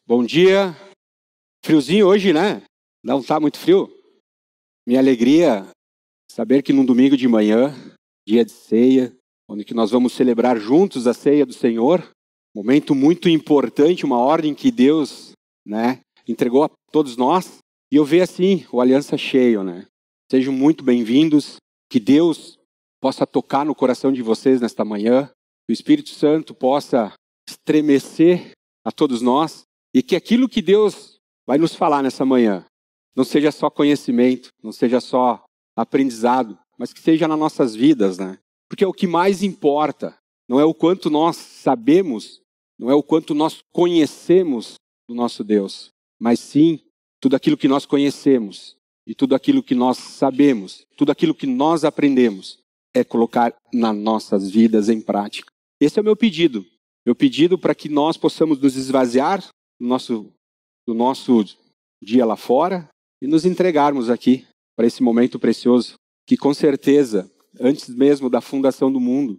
Bom dia. Friozinho hoje, né? Não está muito frio? Minha alegria saber que num domingo de manhã, dia de ceia, onde que nós vamos celebrar juntos a ceia do Senhor, momento muito importante, uma ordem que Deus, entregou a todos nós, e eu vejo assim, o Aliança cheio, Sejam muito bem-vindos, que Deus possa tocar no coração de vocês nesta manhã, que o Espírito Santo possa estremecer a todos nós, e que aquilo que Deus vai nos falar nessa manhã não seja só conhecimento, não seja só aprendizado, mas que seja nas nossas vidas, Porque o que mais importa não é o quanto nós sabemos, não é o quanto nós conhecemos do nosso Deus, mas sim tudo aquilo que nós conhecemos e tudo aquilo que nós sabemos, tudo aquilo que nós aprendemos é colocar nas nossas vidas em prática. Esse é o meu pedido. Meu pedido para que nós possamos nos esvaziar do nosso dia lá fora e nos entregarmos aqui para esse momento precioso, que com certeza, antes mesmo da fundação do mundo,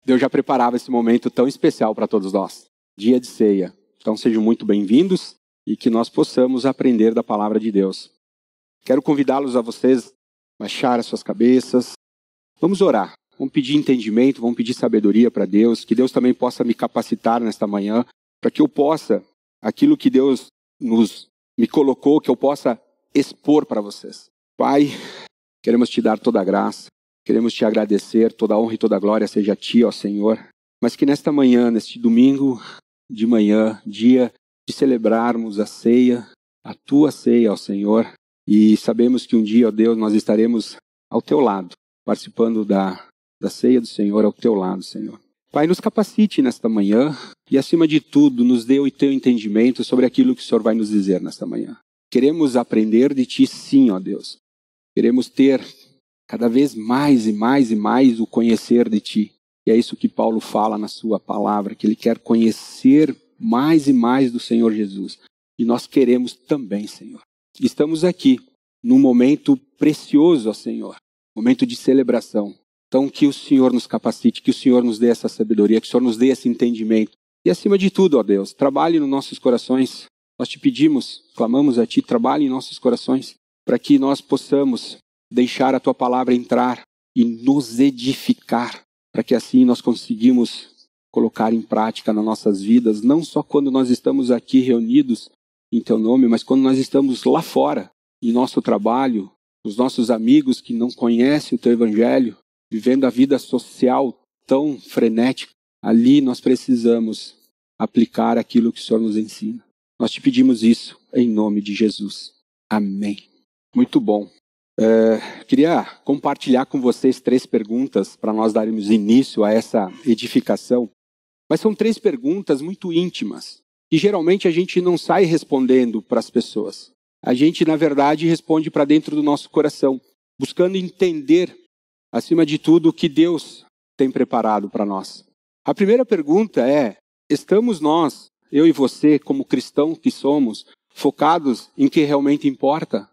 Deus já preparava esse momento tão especial para todos nós, dia de ceia. Então sejam muito bem-vindos e que nós possamos aprender da palavra de Deus. Quero convidá-los a vocês baixar as suas cabeças. Vamos orar, vamos pedir entendimento, vamos pedir sabedoria para Deus, que Deus também possa me capacitar nesta manhã, para que eu possa, aquilo que Deus me colocou, que eu possa expor para vocês. Pai, queremos te dar toda a graça, queremos te agradecer, toda a honra e toda a glória seja a ti, ó Senhor, mas que nesta manhã, neste domingo de manhã, dia de celebrarmos a ceia, a tua ceia, ó Senhor, e sabemos que um dia, ó Deus, nós estaremos ao teu lado, participando da ceia do Senhor ao teu lado, Senhor. Pai, nos capacite nesta manhã e, acima de tudo, nos dê o teu entendimento sobre aquilo que o Senhor vai nos dizer nesta manhã. Queremos aprender de ti, sim, ó Deus. Queremos ter cada vez mais e mais e mais o conhecer de ti. E é isso que Paulo fala na sua palavra, que ele quer conhecer mais e mais do Senhor Jesus. E nós queremos também, Senhor. Estamos aqui num momento precioso, ó Senhor, momento de celebração. Então, que o Senhor nos capacite, que o Senhor nos dê essa sabedoria, que o Senhor nos dê esse entendimento. E, acima de tudo, ó Deus, trabalhe nos nossos corações. Nós te pedimos, clamamos a Ti, trabalhe em nossos corações, para que nós possamos deixar a Tua palavra entrar e nos edificar, para que assim nós conseguimos colocar em prática nas nossas vidas, não só quando nós estamos aqui reunidos em Teu nome, mas quando nós estamos lá fora, em nosso trabalho, os nossos amigos que não conhecem o Teu Evangelho, vivendo a vida social tão frenética, ali nós precisamos aplicar aquilo que o Senhor nos ensina. Nós te pedimos isso em nome de Jesus. Amém. Muito bom. Queria compartilhar com vocês 3 perguntas para nós darmos início a essa edificação. Mas são 3 perguntas muito íntimas, que geralmente a gente não sai respondendo para as pessoas. A gente, na verdade, responde para dentro do nosso coração, buscando entender acima de tudo, o que Deus tem preparado para nós. A primeira pergunta é, estamos nós, eu e você, como cristãos que somos, focados em que realmente importa?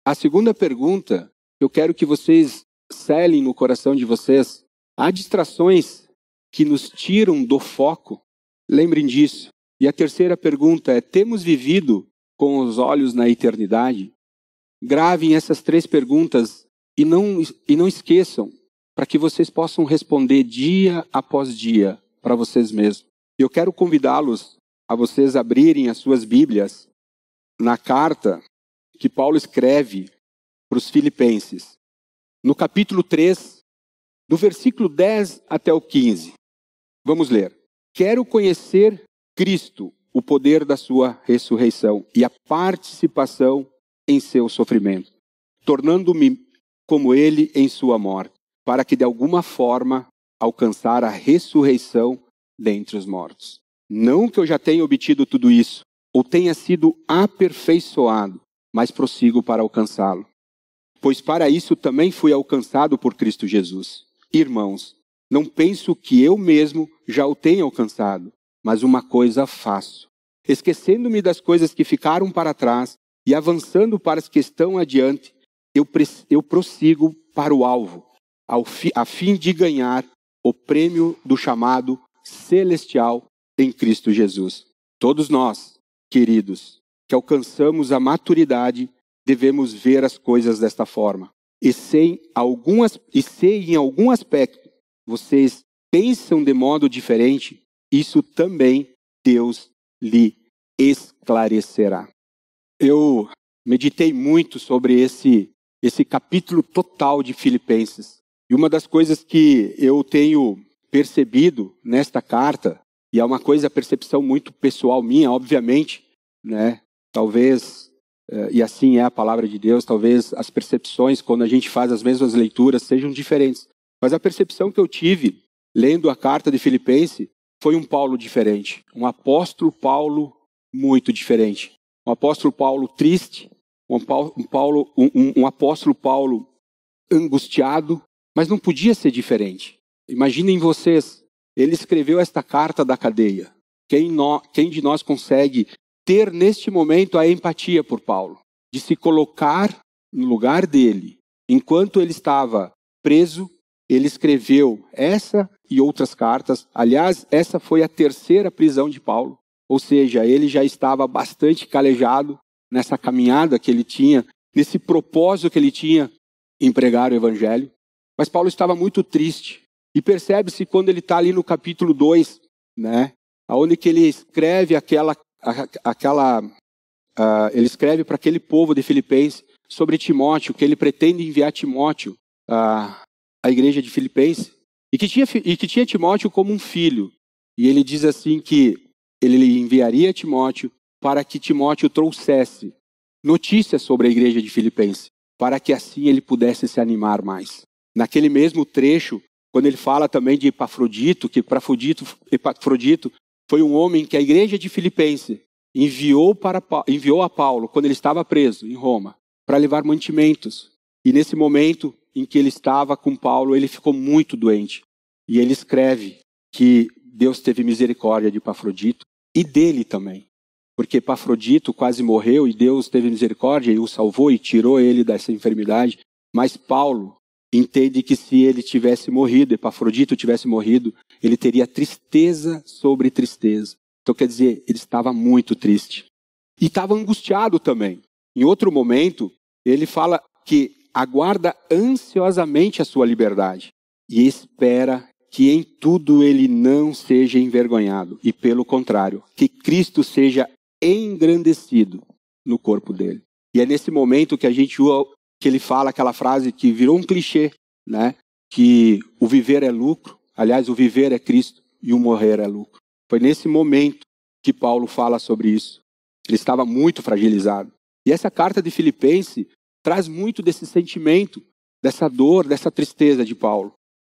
A segunda pergunta, eu quero que vocês selem no coração de vocês, há distrações que nos tiram do foco? Lembrem disso. E a terceira pergunta é, temos vivido com os olhos na eternidade? Gravem essas 3 perguntas e não esqueçam, para que vocês possam responder dia após dia para vocês mesmos. Eu quero convidá-los a vocês abrirem as suas Bíblias na carta que Paulo escreve para os Filipenses, no capítulo 3, do versículo 10 até o 15. Vamos ler. Quero conhecer Cristo, o poder da sua ressurreição e a participação em seu sofrimento, tornando-me como ele em sua morte, para que de alguma forma alcançar a ressurreição dentre os mortos. Não que eu já tenha obtido tudo isso, ou tenha sido aperfeiçoado, mas prossigo para alcançá-lo. Pois para isso também fui alcançado por Cristo Jesus. Irmãos, não penso que eu mesmo já o tenha alcançado, mas uma coisa faço, esquecendo-me das coisas que ficaram para trás e avançando para as que estão adiante, eu prossigo para o alvo, a fim de ganhar o prêmio do chamado celestial em Cristo Jesus. Todos nós queridos, que alcançamos a maturidade, devemos ver as coisas desta forma. E se em algum aspecto vocês pensam de modo diferente, isso também Deus lhe esclarecerá. Eu meditei muito sobre esse capítulo total de Filipenses. E uma das coisas que eu tenho percebido nesta carta, e é uma percepção muito pessoal minha, obviamente, né? Talvez, e assim é a palavra de Deus, talvez as percepções, quando a gente faz as mesmas leituras, sejam diferentes. Mas a percepção que eu tive, lendo a carta de Filipenses, foi um Paulo diferente. Um apóstolo Paulo muito diferente. Um apóstolo Paulo triste, um apóstolo Paulo angustiado, mas não podia ser diferente. Imaginem vocês, ele escreveu esta carta da cadeia. Quem de nós consegue ter neste momento a empatia por Paulo? De se colocar no lugar dele. Enquanto ele estava preso, ele escreveu essa e outras cartas. Aliás, essa foi a terceira prisão de Paulo. Ou seja, ele já estava bastante calejado nessa caminhada que ele tinha, nesse propósito que ele tinha em pregar o evangelho. Mas Paulo estava muito triste. E percebe-se quando ele está ali no capítulo 2, né? Onde que ele escreve ele escreve para aquele povo de Filipenses sobre Timóteo, que ele pretende enviar Timóteo à igreja de Filipenses, e que tinha Timóteo como um filho. E ele diz assim que ele enviaria Timóteo para que Timóteo trouxesse notícias sobre a igreja de Filipenses, para que assim ele pudesse se animar mais. Naquele mesmo trecho, quando ele fala também de Epafrodito, que Epafrodito foi um homem que a igreja de Filipenses enviou a Paulo, quando ele estava preso em Roma, para levar mantimentos. E nesse momento em que ele estava com Paulo, ele ficou muito doente. E ele escreve que Deus teve misericórdia de Epafrodito e dele também. Porque Epafrodito quase morreu e Deus teve misericórdia e o salvou e tirou ele dessa enfermidade. Mas Paulo entende que se ele tivesse morrido, Epafrodito tivesse morrido, ele teria tristeza sobre tristeza. Então quer dizer, ele estava muito triste. E estava angustiado também. Em outro momento, ele fala que aguarda ansiosamente a sua liberdade e espera que em tudo ele não seja envergonhado. E pelo contrário, que Cristo seja engrandecido no corpo dele. E é nesse momento que que ele fala aquela frase que virou um clichê, né? Que o viver é lucro, aliás, o viver é Cristo e o morrer é lucro. Foi nesse momento que Paulo fala sobre isso. Ele estava muito fragilizado. E essa carta de Filipenses traz muito desse sentimento, dessa dor, dessa tristeza de Paulo.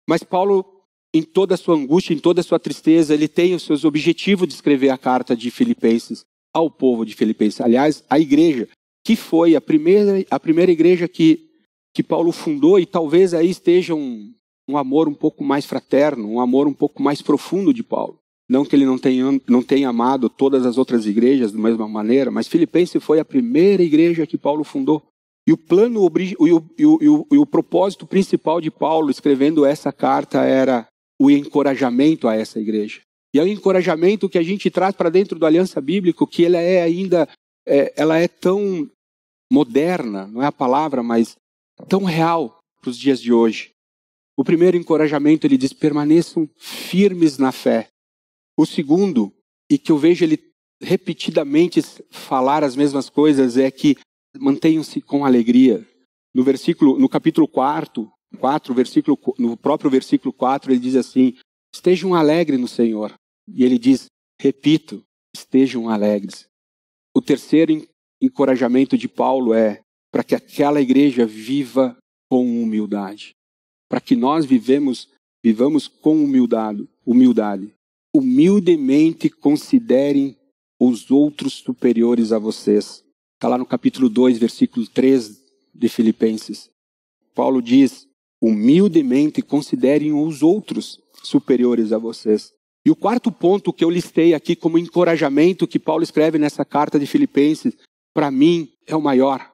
Mas Paulo, em toda a sua angústia, em toda a sua tristeza, ele tem os seus objetivos de escrever a carta de Filipenses ao povo de Filipenses. Aliás, a igreja, que foi a primeira igreja que Paulo fundou, e talvez aí esteja um amor um pouco mais fraterno, um amor um pouco mais profundo de Paulo. Não que ele não tenha amado todas as outras igrejas da mesma maneira, mas Filipenses foi a primeira igreja que Paulo fundou. E o plano e o propósito principal de Paulo escrevendo essa carta era o encorajamento a essa igreja. E é o encorajamento que a gente traz para dentro do Aliança Bíblica, que ela é ainda, ela é tão moderna, não é a palavra, mas tão real para os dias de hoje. O primeiro encorajamento, ele diz, permaneçam firmes na fé. O segundo, e que eu vejo ele repetidamente falar as mesmas coisas, é que mantenham-se com alegria. No capítulo 4, no próprio versículo 4, ele diz assim, estejam alegres no Senhor. E ele diz, repito, estejam alegres. O terceiro encorajamento de Paulo é para que aquela igreja viva com humildade. Para que nós vivamos com humildade. Humildemente considerem os outros superiores a vocês. Está lá no capítulo 2, versículo 3 de Filipenses. Paulo diz, humildemente considerem os outros superiores a vocês. E o quarto ponto que eu listei aqui como encorajamento que Paulo escreve nessa carta de Filipenses, para mim é o maior.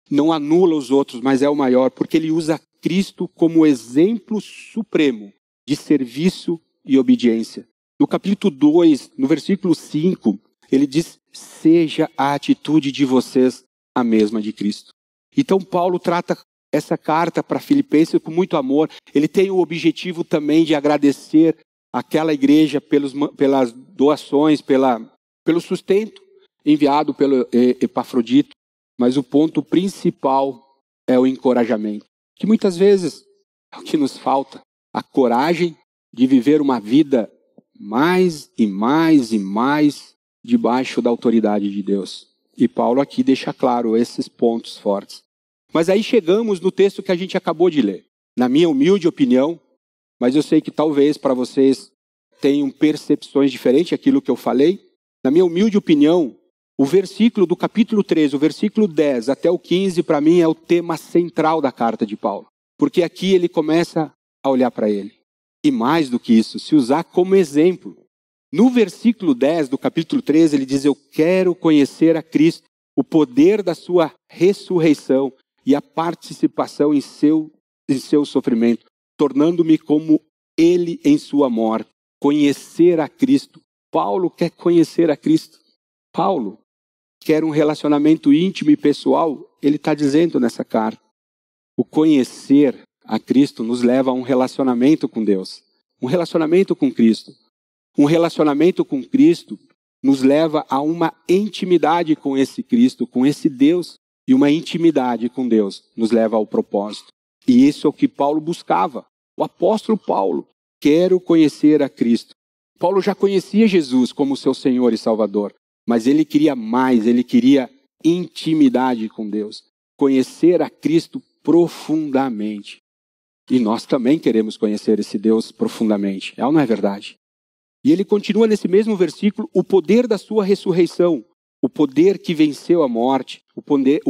Não anula os outros, mas é o maior, porque ele usa Cristo como exemplo supremo de serviço e obediência. No capítulo 2, no versículo 5, ele diz, seja a atitude de vocês a mesma de Cristo. Então Paulo trata essa carta para Filipenses com muito amor. Ele tem o objetivo também de agradecer aquela igreja pelas doações, pelo sustento enviado pelo Epafrodito. Mas o ponto principal é o encorajamento, que muitas vezes é o que nos falta. A coragem de viver uma vida mais e mais e mais debaixo da autoridade de Deus. E Paulo aqui deixa claro esses pontos fortes. Mas aí chegamos no texto que a gente acabou de ler. Na minha humilde opinião, mas eu sei que talvez para vocês tenham percepções diferentes daquilo que eu falei. Na minha humilde opinião, o versículo do capítulo 13, o versículo 10 até o 15, para mim é o tema central da carta de Paulo. Porque aqui ele começa a olhar para ele. E mais do que isso, se usar como exemplo. No versículo 10 do capítulo 13, ele diz, eu quero conhecer a Cristo, o poder da sua ressurreição e a participação em seu sofrimento, tornando-me como ele em sua morte. Conhecer a Cristo. Paulo quer conhecer a Cristo. Paulo quer um relacionamento íntimo e pessoal. Ele está dizendo nessa carta. O conhecer a Cristo nos leva a um relacionamento com Deus. Um relacionamento com Cristo. Um relacionamento com Cristo nos leva a uma intimidade com esse Cristo, com esse Deus. E uma intimidade com Deus nos leva ao propósito. E isso é o que Paulo buscava. O apóstolo Paulo, quero conhecer a Cristo. Paulo já conhecia Jesus como seu Senhor e Salvador. Mas ele queria mais, ele queria intimidade com Deus. Conhecer a Cristo profundamente. E nós também queremos conhecer esse Deus profundamente. É ou não é verdade? E ele continua nesse mesmo versículo, o poder da sua ressurreição. O poder que venceu a morte, o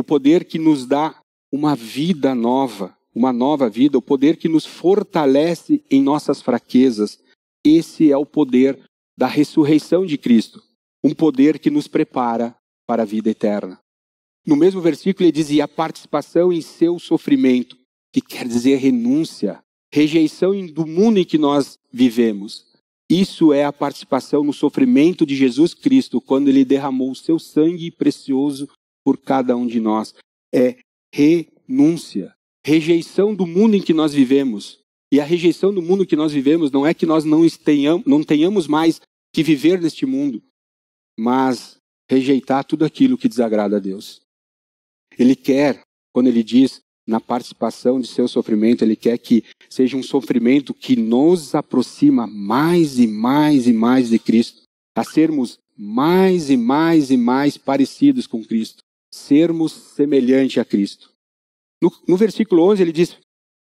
poder que nos dá uma vida nova, uma nova vida, o poder que nos fortalece em nossas fraquezas. Esse é o poder da ressurreição de Cristo, um poder que nos prepara para a vida eterna. No mesmo versículo ele dizia a participação em seu sofrimento, que quer dizer renúncia, rejeição do mundo em que nós vivemos. Isso é a participação no sofrimento de Jesus Cristo, quando ele derramou o seu sangue precioso por cada um de nós. É renúncia, rejeição do mundo em que nós vivemos. E a rejeição do mundo que nós vivemos não é que nós não tenhamos mais que viver neste mundo, mas rejeitar tudo aquilo que desagrada a Deus. Ele quer, quando ele diz na participação de seu sofrimento, ele quer que seja um sofrimento que nos aproxima mais e mais e mais de Cristo, a sermos mais e mais e mais parecidos com Cristo, sermos semelhantes a Cristo. No versículo 11 ele diz,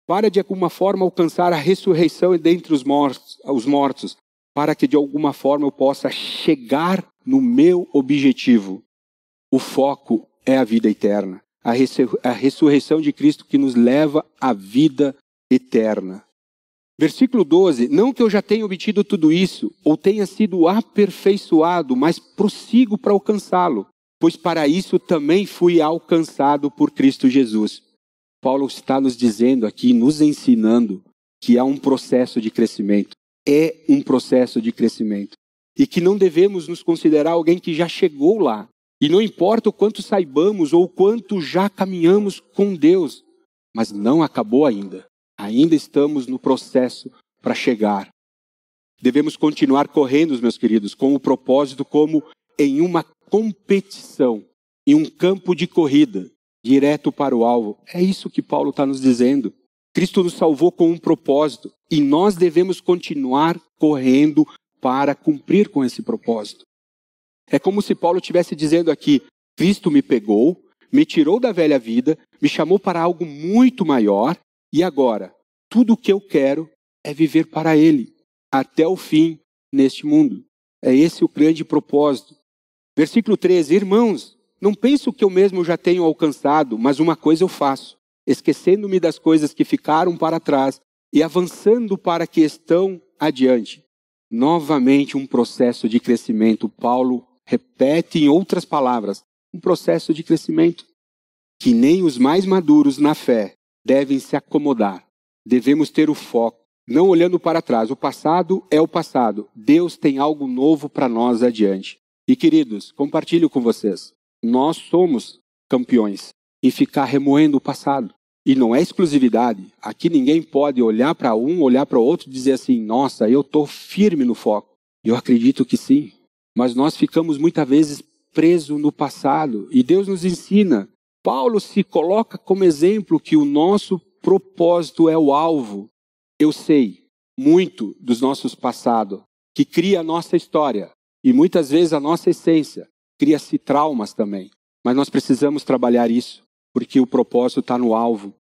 para de alguma forma alcançar a ressurreição dentre os mortos, para que de alguma forma eu possa chegar no meu objetivo. O foco é a vida eterna. A ressurreição de Cristo que nos leva à vida eterna. Versículo 12. Não que eu já tenha obtido tudo isso, ou tenha sido aperfeiçoado, mas prossigo para alcançá-lo, pois para isso também fui alcançado por Cristo Jesus. Paulo está nos dizendo aqui, nos ensinando, que há um processo de crescimento. É um processo de crescimento. E que não devemos nos considerar alguém que já chegou lá. E não importa o quanto saibamos ou o quanto já caminhamos com Deus, mas não acabou ainda. Ainda estamos no processo para chegar. Devemos continuar correndo, meus queridos, com o propósito como em uma competição, em um campo de corrida, direto para o alvo. É isso que Paulo está nos dizendo. Cristo nos salvou com um propósito e nós devemos continuar correndo para cumprir com esse propósito. É como se Paulo estivesse dizendo aqui, Cristo me pegou, me tirou da velha vida, me chamou para algo muito maior e agora, tudo o que eu quero é viver para Ele, até o fim neste mundo. É esse o grande propósito. Versículo 13, irmãos, não penso que eu mesmo já tenho alcançado, mas uma coisa eu faço, esquecendo-me das coisas que ficaram para trás e avançando para que estão adiante. Novamente um processo de crescimento. Paulo repete em outras palavras, um processo de crescimento. Que nem os mais maduros na fé devem se acomodar. Devemos ter o foco, não olhando para trás. O passado é o passado. Deus tem algo novo para nós adiante. E queridos, compartilho com vocês, nós somos campeões em ficar remoendo o passado. E não é exclusividade. Aqui ninguém pode olhar para um, olhar para o outro e dizer assim, nossa, eu estou firme no foco. Eu acredito que sim. Mas nós ficamos muitas vezes presos no passado. E Deus nos ensina. Paulo se coloca como exemplo que o nosso propósito é o alvo. Eu sei muito dos nossos passados, que cria a nossa história. E muitas vezes a nossa essência. Cria-se traumas também. Mas nós precisamos trabalhar isso. Porque o propósito está no alvo.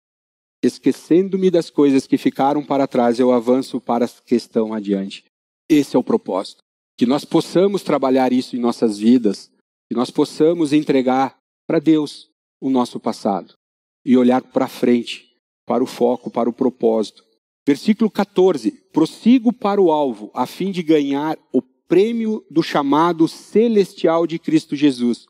Esquecendo-me das coisas que ficaram para trás, eu avanço para as que estão adiante. Esse é o propósito. Que nós possamos trabalhar isso em nossas vidas. Que nós possamos entregar para Deus o nosso passado. E olhar para frente, para o foco, para o propósito. Versículo 14. Prossigo para o alvo, a fim de ganhar o prêmio do chamado celestial de Cristo Jesus.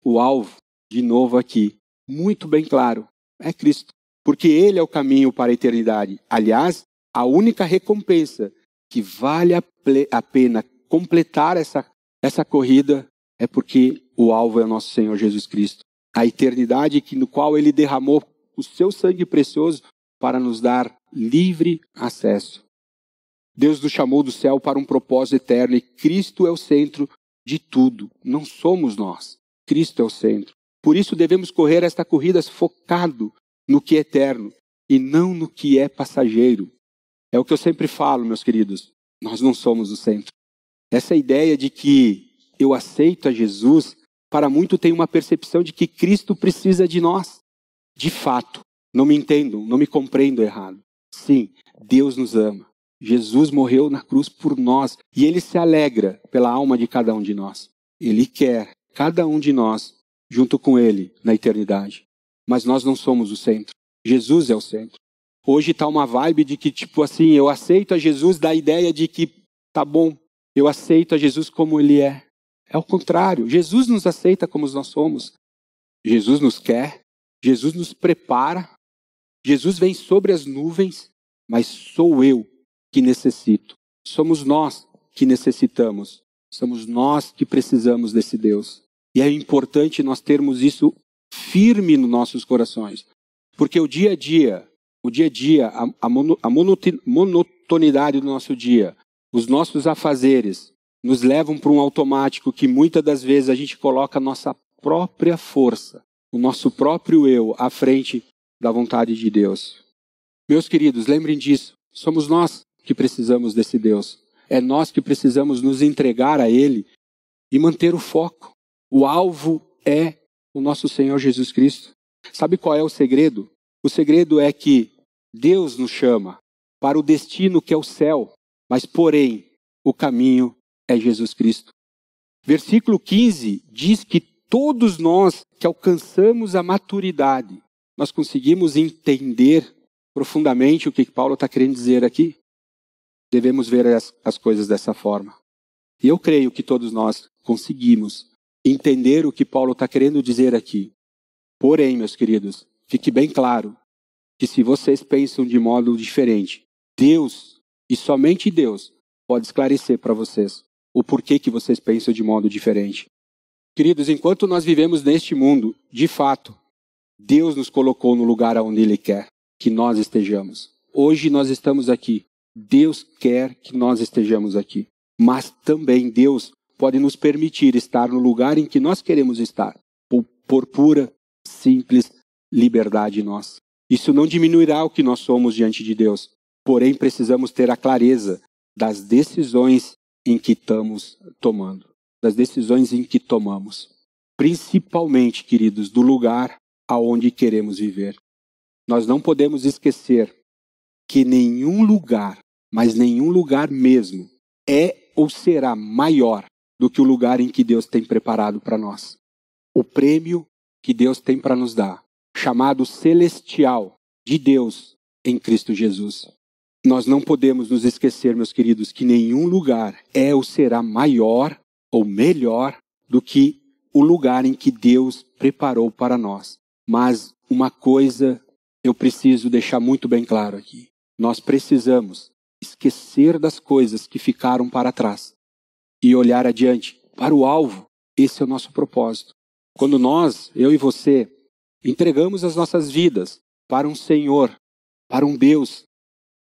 O alvo, de novo aqui, muito bem claro, é Cristo. Porque Ele é o caminho para a eternidade. Aliás, a única recompensa que vale a pena completar essa corrida é porque o alvo é o nosso Senhor Jesus Cristo. A eternidade no qual Ele derramou o seu sangue precioso para nos dar livre acesso. Deus nos chamou do céu para um propósito eterno e Cristo é o centro de tudo. Não somos nós. Cristo é o centro. Por isso devemos correr esta corrida focado no que é eterno e não no que é passageiro. É o que eu sempre falo, meus queridos. Nós não somos o centro. Essa ideia de que eu aceito a Jesus, para muito tem uma percepção de que Cristo precisa de nós. De fato, não me entendam, não me compreendam errado. Sim, Deus nos ama. Jesus morreu na cruz por nós e Ele se alegra pela alma de cada um de nós. Ele quer cada um de nós junto com Ele na eternidade. Mas nós não somos o centro. Jesus é o centro. Hoje está uma vibe de que, tipo assim, eu aceito a Jesus da ideia de que, tá bom, eu aceito a Jesus como Ele é. É o contrário. Jesus nos aceita como nós somos. Jesus nos quer. Jesus nos prepara. Jesus vem sobre as nuvens. Mas sou eu que necessito. Somos nós que necessitamos. Somos nós que precisamos desse Deus. E é importante nós termos isso firme nos nossos corações. Porque o dia a dia, a monotonidade do nosso dia, os nossos afazeres, nos levam para um automático que muitas das vezes a gente coloca a nossa própria força, o nosso próprio eu à frente da vontade de Deus. Meus queridos, lembrem disso. Somos nós que precisamos desse Deus. É nós que precisamos nos entregar a Ele e manter o foco. O alvo é o nosso Senhor Jesus Cristo. Sabe qual é o segredo? O segredo é que Deus nos chama para o destino que é o céu, mas porém o caminho é Jesus Cristo. Versículo 15 diz que todos nós que alcançamos a maturidade, nós conseguimos entender profundamente o que Paulo está querendo dizer aqui. Devemos ver as coisas dessa forma. E eu creio que todos nós conseguimos entender o que Paulo está querendo dizer aqui. Porém, meus queridos, fique bem claro que se vocês pensam de modo diferente, Deus, e somente Deus, pode esclarecer para vocês o porquê que vocês pensam de modo diferente. Queridos, enquanto nós vivemos neste mundo, de fato, Deus nos colocou no lugar onde Ele quer que nós estejamos. Hoje nós estamos aqui. Deus quer que nós estejamos aqui. Mas também Deus pode nos permitir estar no lugar em que nós queremos estar, por pura, simples liberdade nossa. Isso não diminuirá o que nós somos diante de Deus, porém precisamos ter a clareza das decisões em que estamos tomando, das decisões em que tomamos. Principalmente, queridos, do lugar aonde queremos viver. Nós não podemos esquecer que nenhum lugar, mas nenhum lugar mesmo, é ou será maior do que o lugar em que Deus tem preparado para nós. O prêmio que Deus tem para nos dar, chamado celestial de Deus em Cristo Jesus. Nós não podemos nos esquecer, meus queridos, que nenhum lugar é ou será maior ou melhor do que o lugar em que Deus preparou para nós. Mas uma coisa eu preciso deixar muito bem claro aqui. Nós precisamos esquecer das coisas que ficaram para trás e olhar adiante para o alvo, Esse é o nosso propósito. Quando nós, eu e você, entregamos as nossas vidas para um Senhor, para um Deus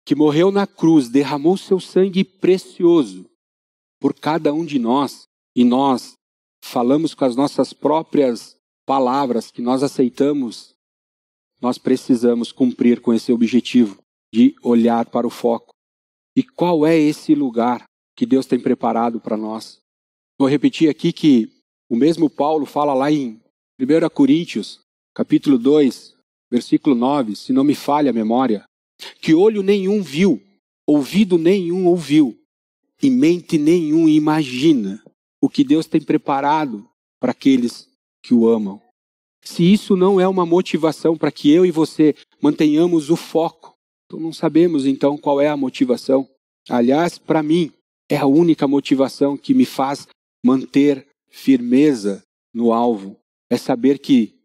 que morreu na cruz, derramou seu sangue precioso por cada um de nós, e nós falamos com as nossas próprias palavras que nós aceitamos, nós precisamos cumprir com esse objetivo de olhar para o foco. E qual é esse lugar que Deus tem preparado para nós? Vou repetir aqui que o mesmo Paulo fala lá em 1 Coríntios, capítulo 2, versículo 9, se não me falha a memória, que olho nenhum viu, ouvido nenhum ouviu, e mente nenhum imagina o que Deus tem preparado para aqueles que o amam. Se isso não é uma motivação para que eu e você mantenhamos o foco, então não sabemos então qual é a motivação. Aliás, para mim, é a única motivação que me faz manter firmeza no alvo. É saber que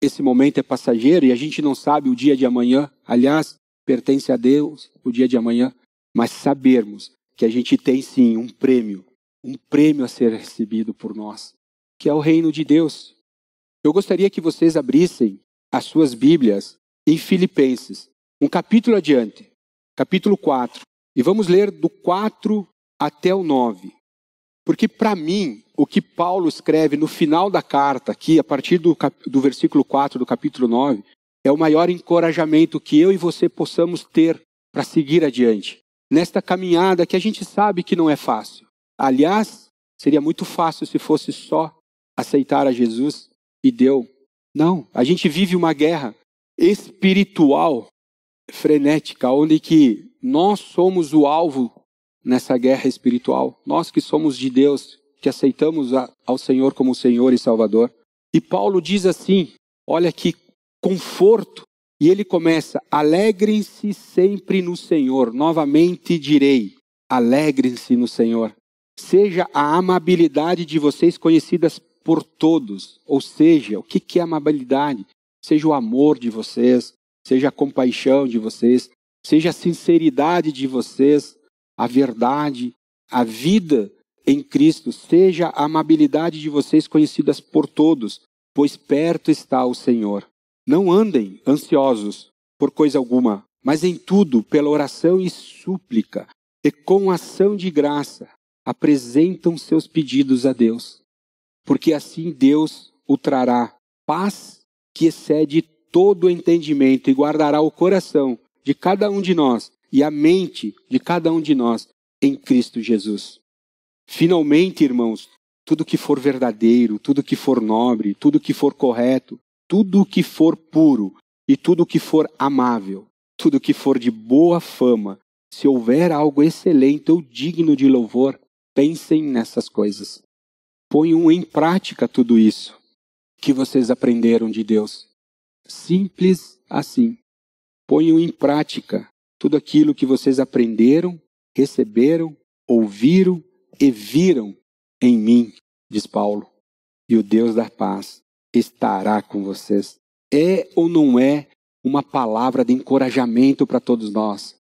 esse momento é passageiro e a gente não sabe o dia de amanhã. Aliás, pertence a Deus o dia de amanhã. Mas sabermos que a gente tem sim um prêmio a ser recebido por nós, que é o reino de Deus. Eu gostaria que vocês abrissem as suas Bíblias em Filipenses, um capítulo adiante, capítulo 4. E vamos ler do 4 até o 9. Porque para mim, o que Paulo escreve no final da carta, aqui a partir do versículo 4 do capítulo 9, é o maior encorajamento que eu e você possamos ter para seguir adiante. Nesta caminhada que a gente sabe que não é fácil. Aliás, seria muito fácil se fosse só aceitar a Jesus e deu. Não, a gente vive uma guerra espiritual frenética, onde que nós somos o alvo nessa guerra espiritual. Nós que somos de Deus, que aceitamos ao Senhor como Senhor e Salvador. E Paulo diz assim, olha que conforto. E ele começa, alegrem-se sempre no Senhor. Novamente direi, alegrem-se no Senhor. Seja a amabilidade de vocês conhecidas por todos. Ou seja, o que é amabilidade? Seja o amor de vocês, seja a compaixão de vocês, seja a sinceridade de vocês, a verdade, a vida em Cristo, seja a amabilidade de vocês conhecidas por todos, pois perto está o Senhor. Não andem ansiosos por coisa alguma, mas em tudo, pela oração e súplica, e com ação de graça, apresentam seus pedidos a Deus. Porque assim Deus o trará paz que excede todo o entendimento e guardará o coração de cada um de nós e a mente de cada um de nós em Cristo Jesus. Finalmente, irmãos, tudo que for verdadeiro, tudo que for nobre, tudo que for correto, tudo que for puro e tudo que for amável, tudo que for de boa fama, se houver algo excelente ou digno de louvor, pensem nessas coisas. Ponham em prática tudo isso que vocês aprenderam de Deus. Simples assim. Ponham em prática tudo aquilo que vocês aprenderam, receberam, ouviram e viram em mim, diz Paulo. E o Deus da paz estará com vocês. É ou não é uma palavra de encorajamento para todos nós?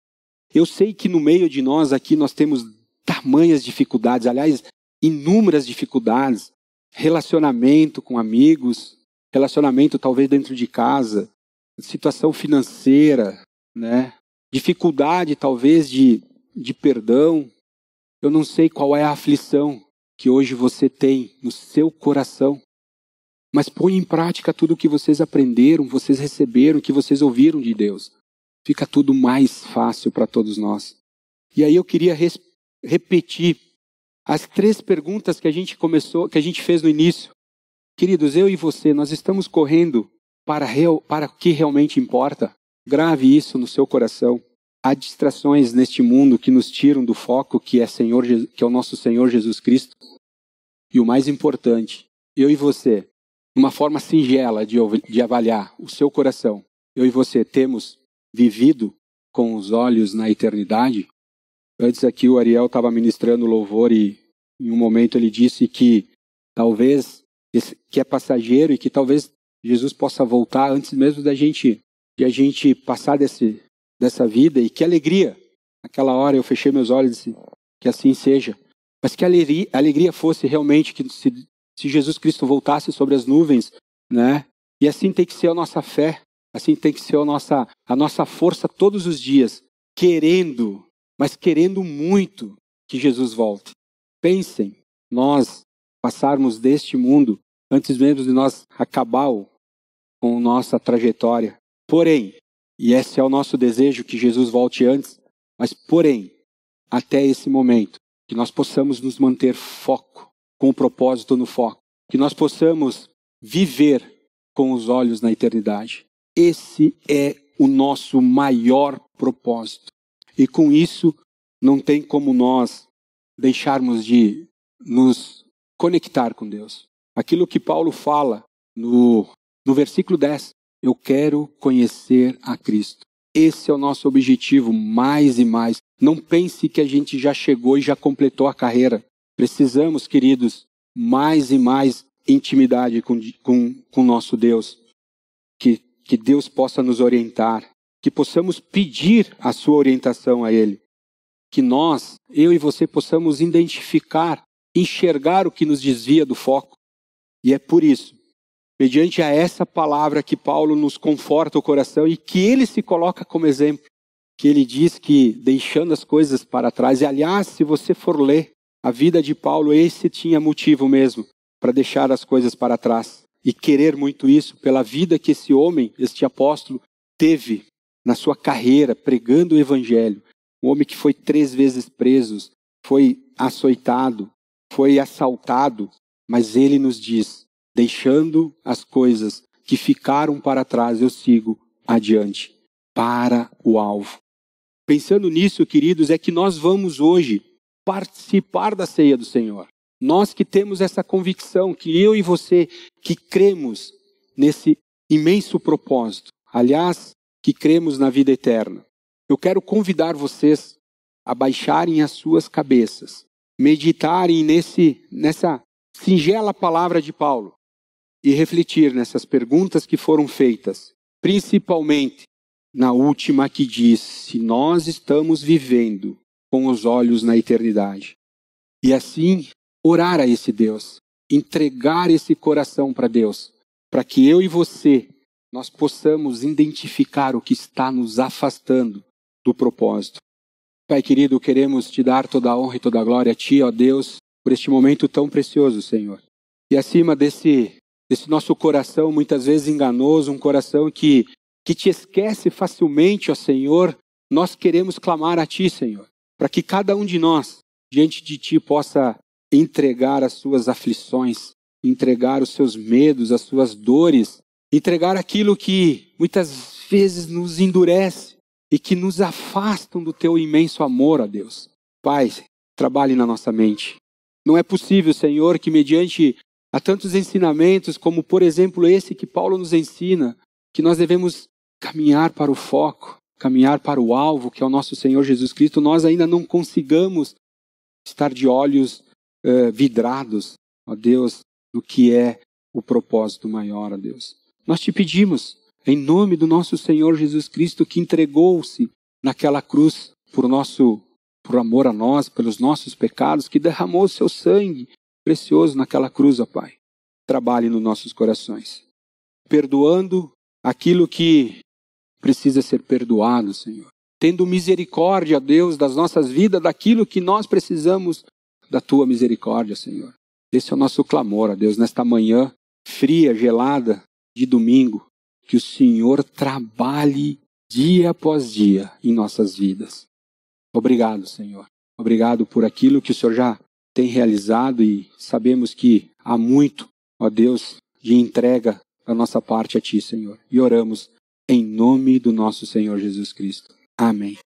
Eu sei que no meio de nós aqui nós temos tamanhas dificuldades, aliás, inúmeras dificuldades. Relacionamento com amigos, relacionamento talvez dentro de casa, situação financeira, né? Dificuldade talvez de perdão. Eu não sei qual é a aflição que hoje você tem no seu coração, mas põe em prática tudo o que vocês aprenderam, vocês receberam, que vocês ouviram de Deus. Fica tudo mais fácil para todos nós. E aí eu queria repetir as 3 perguntas que a gente fez no início. Queridos, eu e você, nós estamos correndo para o que realmente importa? Grave isso no seu coração. Há distrações neste mundo que nos tiram do foco que é o nosso Senhor Jesus Cristo. E o mais importante, eu e você, uma forma singela de avaliar o seu coração, eu e você temos vivido com os olhos na eternidade? Antes aqui o Ariel estava ministrando louvor e em um momento ele disse que talvez, que é passageiro e que talvez Jesus possa voltar antes mesmo de a gente passar dessa vida. E que alegria! Naquela hora eu fechei meus olhos e disse que assim seja. Mas que a alegria fosse realmente que se se Jesus Cristo voltasse sobre as nuvens, né? E assim tem que ser a nossa fé, assim tem que ser a nossa força todos os dias, querendo, mas querendo muito que Jesus volte. Pensem, nós passarmos deste mundo antes mesmo de nós acabar com nossa trajetória. Porém, e esse é o nosso desejo, que Jesus volte antes, mas porém, até esse momento, que nós possamos nos manter foco, com o propósito no foco, que nós possamos viver com os olhos na eternidade. Esse é o nosso maior propósito. E com isso, não tem como nós deixarmos de nos conectar com Deus. Aquilo que Paulo fala no versículo 10, eu quero conhecer a Cristo. Esse é o nosso objetivo, mais e mais. Não pense que a gente já chegou e já completou a carreira. Precisamos, queridos, mais e mais intimidade com o nosso Deus. Que Deus possa nos orientar, que possamos pedir a sua orientação a Ele. Que nós, eu e você, possamos identificar, enxergar o que nos desvia do foco. E é por isso, mediante a essa palavra, que Paulo nos conforta o coração e que ele se coloca como exemplo. Que ele diz que deixando as coisas para trás, e aliás, se você for ler a vida de Paulo, esse tinha motivo mesmo para deixar as coisas para trás. E querer muito isso pela vida que esse homem, este apóstolo, teve na sua carreira, pregando o evangelho. Um homem que foi 3 vezes preso, foi açoitado, foi assaltado, mas ele nos diz, deixando as coisas que ficaram para trás, eu sigo adiante, para o alvo. Pensando nisso, queridos, é que nós vamos hoje participar da ceia do Senhor. Nós que temos essa convicção, que eu e você, que cremos nesse imenso propósito, aliás, que cremos na vida eterna. Eu quero convidar vocês a baixarem as suas cabeças, meditarem nessa singela palavra de Paulo e refletir nessas perguntas que foram feitas, principalmente na última que diz, se nós estamos vivendo com os olhos na eternidade. E assim, orar a esse Deus, entregar esse coração para Deus, para que eu e você, nós possamos identificar o que está nos afastando do propósito. Pai querido, queremos te dar toda a honra e toda a glória a Ti, ó Deus, por este momento tão precioso, Senhor. E acima desse nosso coração, muitas vezes enganoso, um coração que te esquece facilmente, ó Senhor, nós queremos clamar a Ti, Senhor, para que cada um de nós, diante de Ti, possa entregar as suas aflições, entregar os seus medos, as suas dores, entregar aquilo que muitas vezes nos endurece e que nos afastam do Teu imenso amor, ó Deus. Pai, trabalhe na nossa mente. Não é possível, Senhor, que mediante a tantos ensinamentos, como por exemplo esse que Paulo nos ensina, que nós devemos caminhar para o foco, caminhar para o alvo, que é o nosso Senhor Jesus Cristo, nós ainda não consigamos estar de olhos vidrados, ó Deus, no que é o propósito maior, ó Deus. Nós te pedimos, em nome do nosso Senhor Jesus Cristo, que entregou-se naquela cruz por amor a nós, pelos nossos pecados, que derramou o seu sangue precioso naquela cruz, ó Pai. Trabalhe nos nossos corações, perdoando aquilo que precisa ser perdoado, Senhor. Tendo misericórdia, Deus, das nossas vidas, daquilo que nós precisamos da Tua misericórdia, Senhor. Esse é o nosso clamor, ó Deus, nesta manhã fria, gelada, de domingo, que o Senhor trabalhe dia após dia em nossas vidas. Obrigado, Senhor. Obrigado por aquilo que o Senhor já tem realizado e sabemos que há muito, ó Deus, de entrega da nossa parte a Ti, Senhor. E oramos em nome do nosso Senhor Jesus Cristo. Amém.